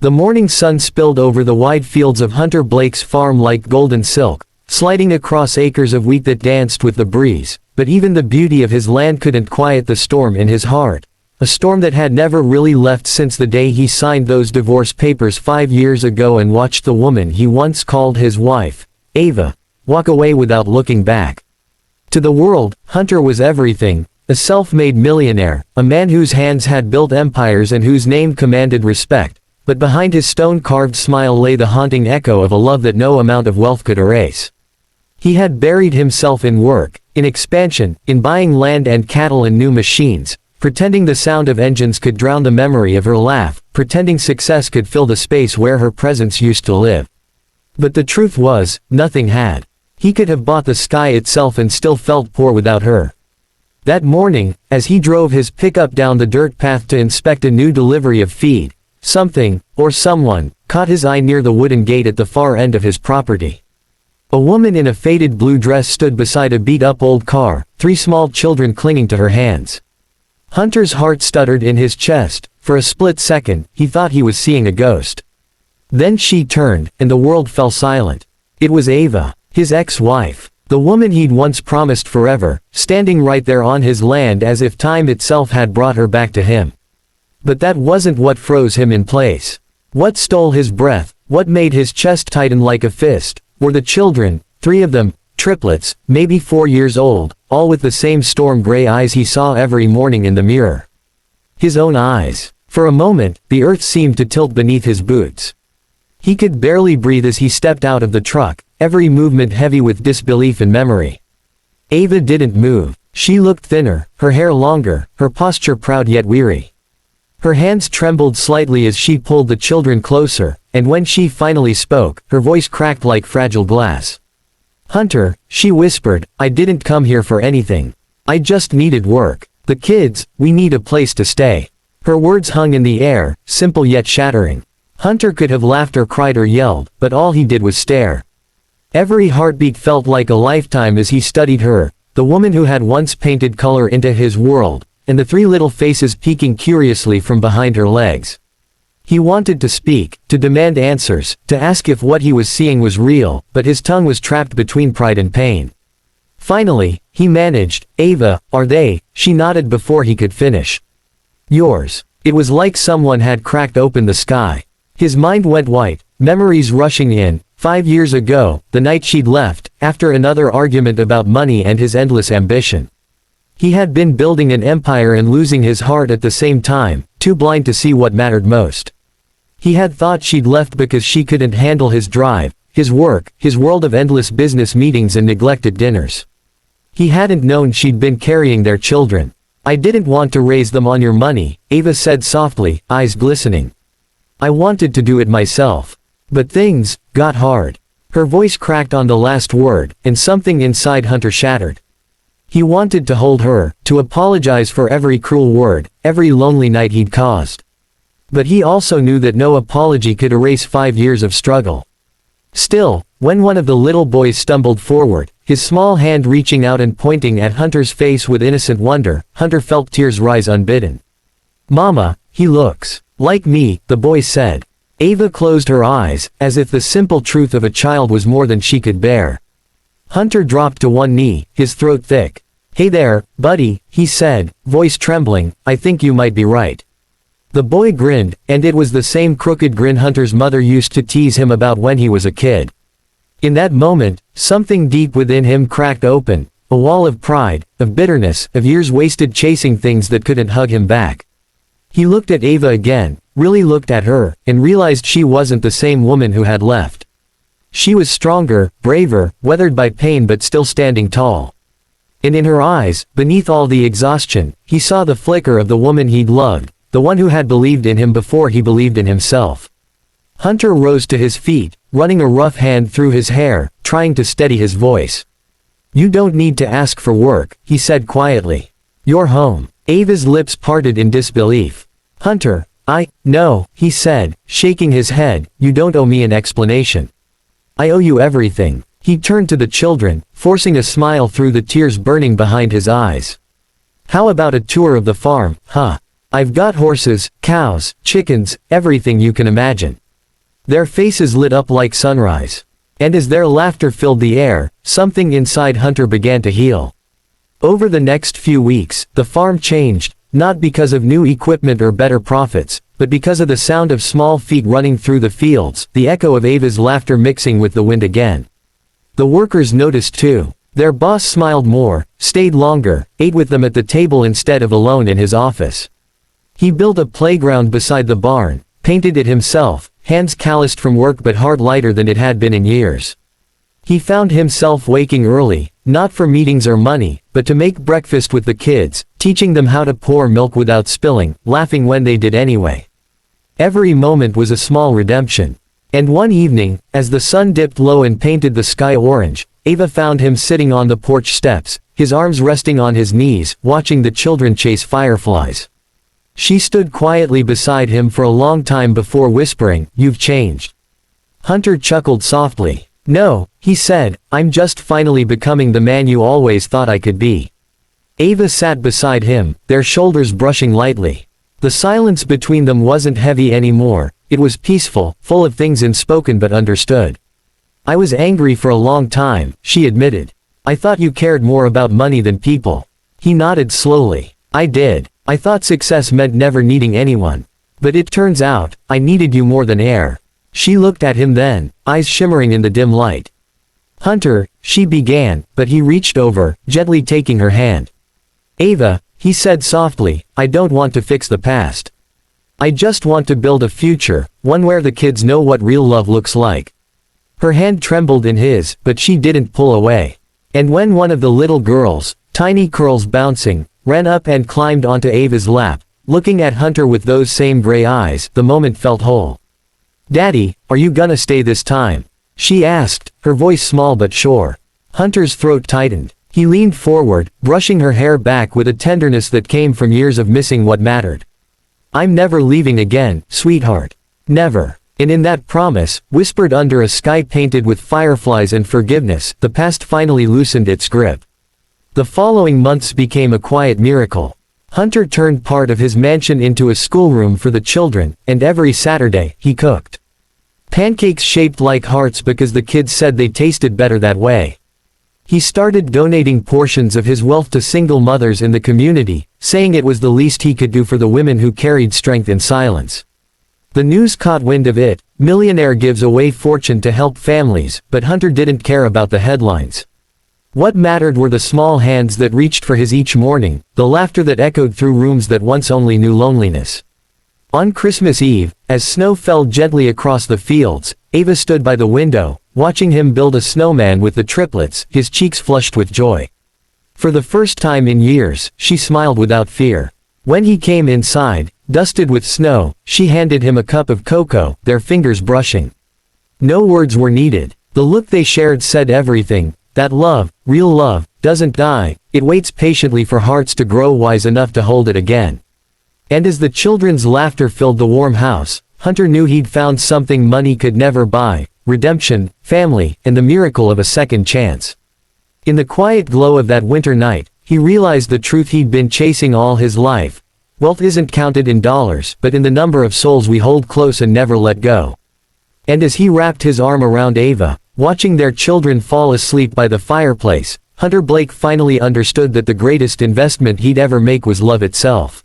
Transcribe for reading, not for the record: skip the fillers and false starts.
The morning sun spilled over the wide fields of Hunter Blake's farm like golden silk, sliding across acres of wheat that danced with the breeze, but even the beauty of his land couldn't quiet the storm in his heart. A storm that had never really left since the day he signed those divorce papers 5 years ago and watched the woman he once called his wife, Ava, walk away without looking back. To the world, Hunter was everything, a self-made millionaire, a man whose hands had built empires and whose name commanded respect, but behind his stone-carved smile lay the haunting echo of a love that no amount of wealth could erase. He had buried himself in work, in expansion, in buying land and cattle and new machines, pretending the sound of engines could drown the memory of her laugh, pretending success could fill the space where her presence used to live. But the truth was, nothing had. He could have bought the sky itself and still felt poor without her. That morning, as he drove his pickup down the dirt path to inspect a new delivery of feed, something, or someone, caught his eye near the wooden gate at the far end of his property. A woman in a faded blue dress stood beside a beat-up old car, 3 small children clinging to her hands. Hunter's heart stuttered in his chest. For a split second, he thought he was seeing a ghost. Then she turned, and the world fell silent. It was Ava, his ex-wife, the woman he'd once promised forever, standing right there on his land as if time itself had brought her back to him. But that wasn't what froze him in place. What stole his breath, what made his chest tighten like a fist, were the children, 3 of them, triplets, maybe 4 years old, all with the same storm-gray eyes he saw every morning in the mirror. His own eyes. For a moment, the earth seemed to tilt beneath his boots. He could barely breathe as he stepped out of the truck, every movement heavy with disbelief and memory. Ava didn't move. She looked thinner, her hair longer, her posture proud yet weary. Her hands trembled slightly as she pulled the children closer, and when she finally spoke, her voice cracked like fragile glass. "Hunter," she whispered, "I didn't come here for anything. I just needed work. The kids, we need a place to stay." Her words hung in the air, simple yet shattering. Hunter could have laughed or cried or yelled, but all he did was stare. Every heartbeat felt like a lifetime as he studied her, the woman who had once painted color into his world, and the 3 little faces peeking curiously from behind her legs. He wanted to speak, to demand answers, to ask if what he was seeing was real, but his tongue was trapped between pride and pain. Finally, he managed, "Ava, are they?" She nodded before he could finish. "Yours." It was like someone had cracked open the sky. His mind went white, memories rushing in. 5 years ago, the night she'd left, after another argument about money and his endless ambition. He had been building an empire and losing his heart at the same time, too blind to see what mattered most. He had thought she'd left because she couldn't handle his drive, his work, his world of endless business meetings and neglected dinners. He hadn't known she'd been carrying their children. "I didn't want to raise them on your money," Ava said softly, eyes glistening. "I wanted to do it myself. But things got hard." Her voice cracked on the last word, and something inside Hunter shattered. He wanted to hold her, to apologize for every cruel word, every lonely night he'd caused. But he also knew that no apology could erase 5 years of struggle. Still, when one of the little boys stumbled forward, his small hand reaching out and pointing at Hunter's face with innocent wonder, Hunter felt tears rise unbidden. "Mama, he looks like me," the boy said. Ava closed her eyes, as if the simple truth of a child was more than she could bear. Hunter dropped to one knee, his throat thick. "Hey there, buddy," he said, voice trembling, "I think you might be right." The boy grinned, and it was the same crooked grin Hunter's mother used to tease him about when he was a kid. In that moment, something deep within him cracked open, a wall of pride, of bitterness, of years wasted chasing things that couldn't hug him back. He looked at Ava again, really looked at her, and realized she wasn't the same woman who had left. She was stronger, braver, weathered by pain but still standing tall. And in her eyes, beneath all the exhaustion, he saw the flicker of the woman he'd loved, the one who had believed in him before he believed in himself. Hunter rose to his feet, running a rough hand through his hair, trying to steady his voice. "You don't need to ask for work," he said quietly. "You're home." Ava's lips parted in disbelief. "Hunter, no," he said, shaking his head, "you don't owe me an explanation. I owe you everything." He turned to the children, forcing a smile through the tears burning behind his eyes. "How about a tour of the farm, huh? I've got horses, cows, chickens, everything you can imagine." Their faces lit up like sunrise. And as their laughter filled the air, something inside Hunter began to heal. Over the next few weeks, the farm changed, not because of new equipment or better profits, but because of the sound of small feet running through the fields, the echo of Ava's laughter mixing with the wind again. The workers noticed too. Their boss smiled more, stayed longer, ate with them at the table instead of alone in his office. He built a playground beside the barn, painted it himself, hands calloused from work but heart lighter than it had been in years. He found himself waking early, not for meetings or money, but to make breakfast with the kids, teaching them how to pour milk without spilling, laughing when they did anyway. Every moment was a small redemption. And one evening, as the sun dipped low and painted the sky orange, Ava found him sitting on the porch steps, his arms resting on his knees, watching the children chase fireflies. She stood quietly beside him for a long time before whispering, "You've changed." Hunter chuckled softly. "No," he said, "I'm just finally becoming the man you always thought I could be." Ava sat beside him, their shoulders brushing lightly. The silence between them wasn't heavy anymore, it was peaceful, full of things unspoken but understood. "I was angry for a long time," she admitted. "I thought you cared more about money than people." He nodded slowly. "I did. I thought success meant never needing anyone. But it turns out, I needed you more than air." She looked at him then, eyes shimmering in the dim light. "Hunter," she began, but he reached over, gently taking her hand. "Ava," he said softly, "I don't want to fix the past. I just want to build a future, one where the kids know what real love looks like." Her hand trembled in his, but she didn't pull away. And when one of the little girls, tiny curls bouncing, ran up and climbed onto Ava's lap, looking at Hunter with those same gray eyes, the moment felt whole. "Daddy, are you gonna stay this time?" she asked, her voice small but sure. Hunter's throat tightened. He leaned forward, brushing her hair back with a tenderness that came from years of missing what mattered. "I'm never leaving again, sweetheart. Never." And in that promise, whispered under a sky painted with fireflies and forgiveness, the past finally loosened its grip. The following months became a quiet miracle. Hunter turned part of his mansion into a schoolroom for the children, and every Saturday, he cooked pancakes shaped like hearts because the kids said they tasted better that way. He started donating portions of his wealth to single mothers in the community, saying it was the least he could do for the women who carried strength in silence. The news caught wind of it. Millionaire gives away fortune to help families, but Hunter didn't care about the headlines. What mattered were the small hands that reached for his each morning, the laughter that echoed through rooms that once only knew loneliness. On Christmas Eve, as snow fell gently across the fields, Ava stood by the window, watching him build a snowman with the triplets, his cheeks flushed with joy. For the first time in years, she smiled without fear. When he came inside, dusted with snow, she handed him a cup of cocoa, their fingers brushing. No words were needed. The look they shared said everything. That love, real love, doesn't die, it waits patiently for hearts to grow wise enough to hold it again. And as the children's laughter filled the warm house, Hunter knew he'd found something money could never buy: redemption, family, and the miracle of a second chance. In the quiet glow of that winter night, he realized the truth he'd been chasing all his life. Wealth isn't counted in dollars, but in the number of souls we hold close and never let go. And as he wrapped his arm around Ava, watching their children fall asleep by the fireplace, Hunter Blake finally understood that the greatest investment he'd ever make was love itself.